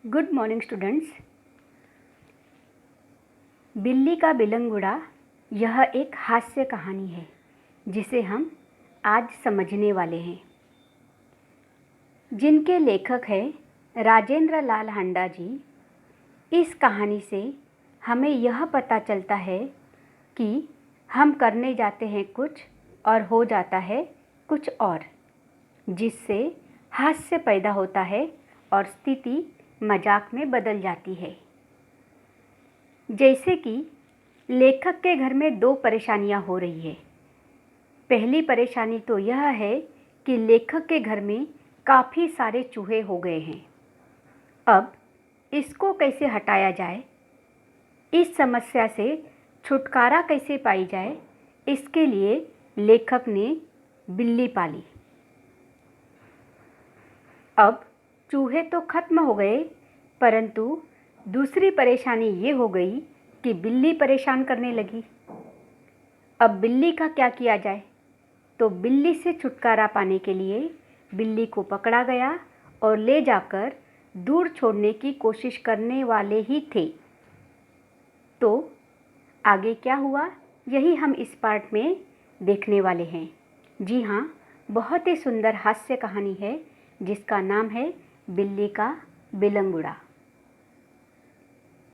Good morning students. बिल्ली का बिलंगुड़ा यह एक हास्य कहानी है जिसे हम आज समझने वाले हैं, जिनके लेखक हैं राजेंद्र लाल हांडा जी। इस कहानी से हमें यह पता चलता है कि हम करने जाते हैं कुछ और हो जाता है कुछ और, जिससे हास्य पैदा होता है और स्थिति मजाक में बदल जाती है। जैसे कि लेखक के घर में दो परेशानियां हो रही है। पहली परेशानी तो यह है कि लेखक के घर में काफ़ी सारे चूहे हो गए हैं। अब इसको कैसे हटाया जाए, इस समस्या से छुटकारा कैसे पाई जाए, इसके लिए लेखक ने बिल्ली पाली। अब चूहे तो खत्म हो गए, परंतु दूसरी परेशानी ये हो गई कि बिल्ली परेशान करने लगी। अब बिल्ली का क्या किया जाए? तो बिल्ली से छुटकारा पाने के लिए बिल्ली को पकड़ा गया और ले जाकर दूर छोड़ने की कोशिश करने वाले ही थे। तो आगे क्या हुआ, यही हम इस पार्ट में देखने वाले हैं। जी हाँ, बहुत ही सुंदर हास्य कहानी है जिसका नाम है बिल्ली का बिलंगुड़ा।